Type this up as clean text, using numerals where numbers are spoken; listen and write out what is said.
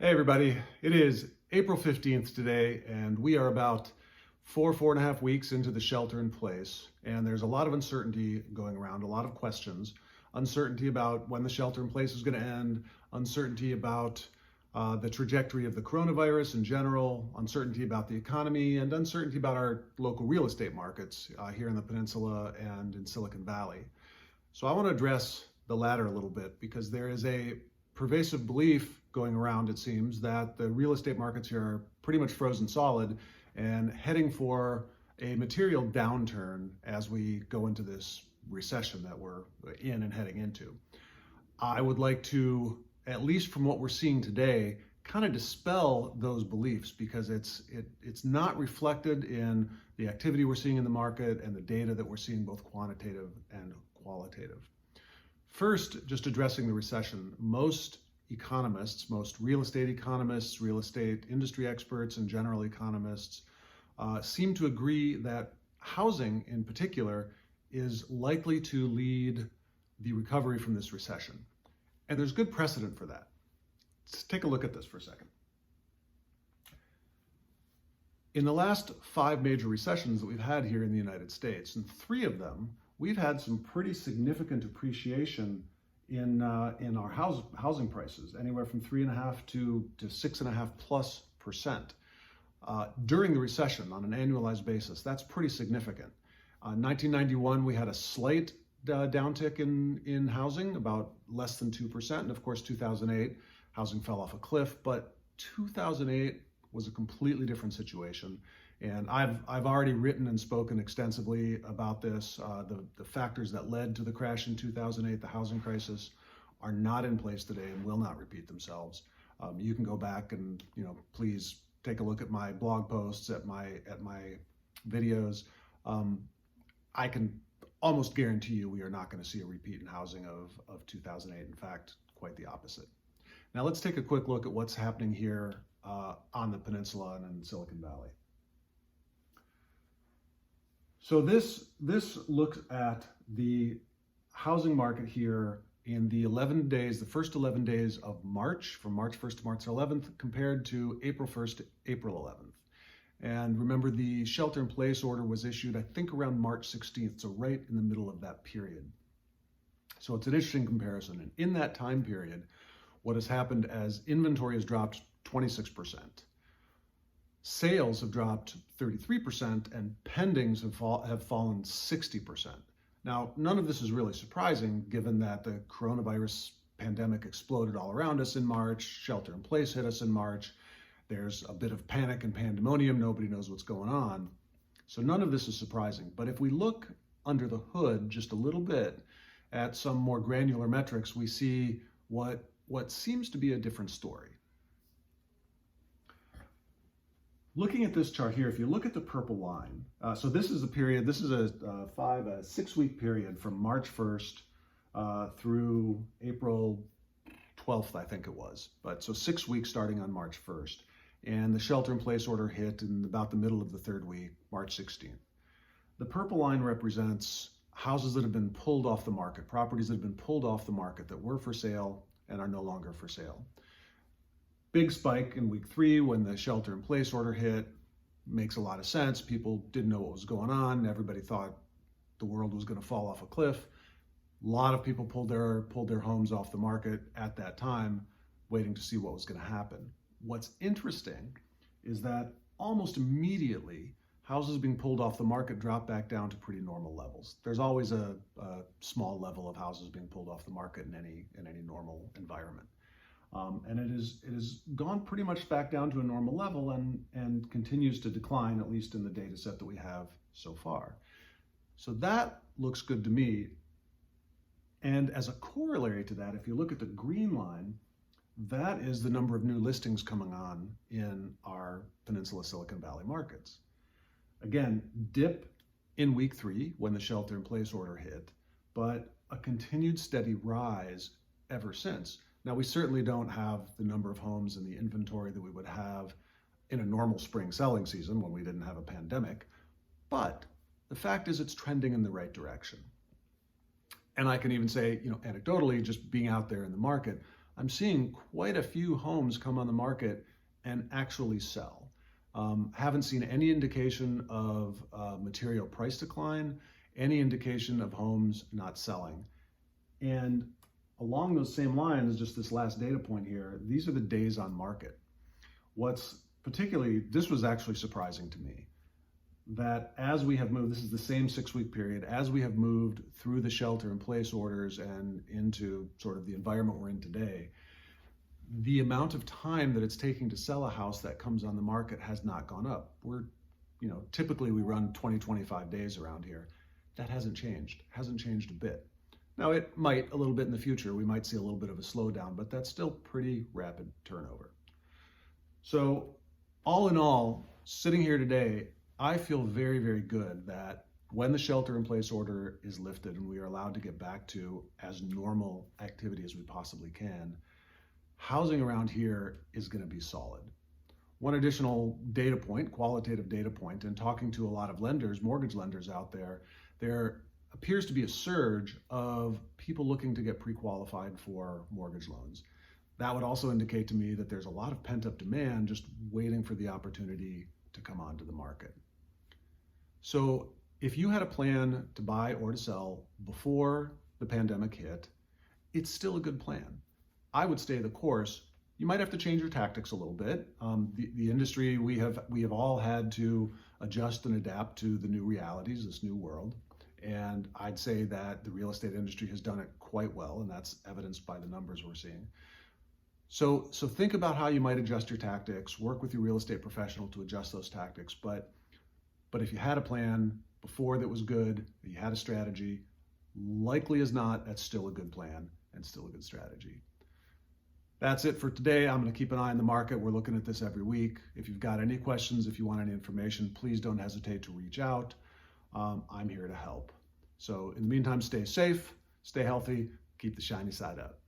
Hey everybody, it is April 15th today, and we are about four and a half weeks into the shelter in place, and there's a lot of uncertainty going around, a lot of questions. Uncertainty about when the shelter in place is going to end, uncertainty about the trajectory of the coronavirus in general, uncertainty about the economy, and uncertainty about our local real estate markets here in the Peninsula and in Silicon Valley. So I want to address the latter a little bit because there is a pervasive belief going around, it seems, that the real estate markets here are pretty much frozen solid and heading for a material downturn as we go into this recession that we're in and heading into. I would like to, at least from what we're seeing today, kind of dispel those beliefs because it's not reflected in the activity we're seeing in the market and the data that we're seeing, both quantitative and qualitative. First, just addressing the recession, most economists, most real estate economists, real estate industry experts, and general economists seem to agree that housing in particular is likely to lead the recovery from this recession. And there's good precedent for that. Let's take a look at this for a second. In the last 5 major recessions that we've had here in the United States, in 3 of them, we've had some pretty significant appreciation in our housing prices, anywhere from 3.5 to 6.5+% during the recession on an annualized basis. That's pretty significant. 1991, we had a slight downtick in housing, about less than 2%, and of course 2008, housing fell off a cliff. But 2008 was a completely different situation. And I've already written and spoken extensively about this. The factors that led to the crash in 2008, the housing crisis, are not in place today and will not repeat themselves. You can go back and please take a look at my blog posts, at my videos. I can almost guarantee you we are not going to see a repeat in housing of 2008. In fact, quite the opposite. Now let's take a quick look at what's happening here on the Peninsula and in Silicon Valley. So this looks at the housing market here in the 11 days, the first 11 days of March, from March 1st to March 11th, compared to April 1st to April 11th. And remember, the shelter-in-place order was issued, I think, around March 16th, so right in the middle of that period. So it's an interesting comparison. And in that time period, what has happened as inventory has dropped 26%. Sales have dropped 33%, and pendings have fallen 60%. Now, none of this is really surprising, given that the coronavirus pandemic exploded all around us in March, shelter in place hit us in March. There's a bit of panic and pandemonium. Nobody knows what's going on. So none of this is surprising. But if we look under the hood just a little bit at some more granular metrics, we see what seems to be a different story. Looking at this chart here, if you look at the purple line, so this is a period, this is a 6-week period from March 1st through April 12th, I think it was. But so 6 weeks starting on March 1st. And the shelter-in-place order hit in about the middle of the 3rd week, March 16th. The purple line represents houses that have been pulled off the market, properties that have been pulled off the market that were for sale and are no longer for sale. Big spike in week 3 when the shelter-in-place order hit. Makes a lot of sense. People didn't know what was going on. Everybody thought the world was going to fall off a cliff. A lot of people pulled their homes off the market at that time, waiting to see what was going to happen. What's interesting is that almost immediately, houses being pulled off the market drop back down to pretty normal levels. There's always a small level of houses being pulled off the market in any normal environment. And it has gone pretty much back down to a normal level and continues to decline, at least in the data set that we have so far. So that looks good to me. And as a corollary to that, if you look at the green line, that is the number of new listings coming on in our Peninsula Silicon Valley markets. Again, dip in week 3 when the shelter-in-place order hit, but a continued steady rise ever since. Now, we certainly don't have the number of homes in the inventory that we would have in a normal spring selling season when we didn't have a pandemic, but the fact is it's trending in the right direction. And I can even say, anecdotally, just being out there in the market, I'm seeing quite a few homes come on the market and actually sell. Haven't seen any indication of material price decline, any indication of homes not selling. And along those same lines, just this last data point here, these are the days on market. What's particularly, this was actually surprising to me, that as we have moved, this is the same 6-week period, as we have moved through the shelter in place orders and into sort of the environment we're in today, the amount of time that it's taking to sell a house that comes on the market has not gone up. Typically we run 20, 25 days around here. That hasn't changed a bit. Now it might a little bit in the future, we might see a little bit of a slowdown, but that's still pretty rapid turnover. So all in all, sitting here today, I feel very, very good that when the shelter in place order is lifted and we are allowed to get back to as normal activity as we possibly can, housing around here is going to be solid. One additional data point, qualitative data point, and talking to a lot of lenders, mortgage lenders out there, there appears to be a surge of people looking to get pre-qualified for mortgage loans. That would also indicate to me that there's a lot of pent-up demand just waiting for the opportunity to come onto the market. So if you had a plan to buy or to sell before the pandemic hit, it's still a good plan. I would stay the course. You might have to change your tactics a little bit. The industry, we have all had to adjust and adapt to the new realities, this new world. And I'd say that the real estate industry has done it quite well, and that's evidenced by the numbers we're seeing. So think about how you might adjust your tactics, work with your real estate professional to adjust those tactics. But if you had a plan before that was good, that you had a strategy, likely as not, that's still a good plan and still a good strategy. That's it for today. I'm going to keep an eye on the market. We're looking at this every week. If you've got any questions, if you want any information, please don't hesitate to reach out. I'm here to help. So in the meantime, stay safe, stay healthy, keep the shiny side up.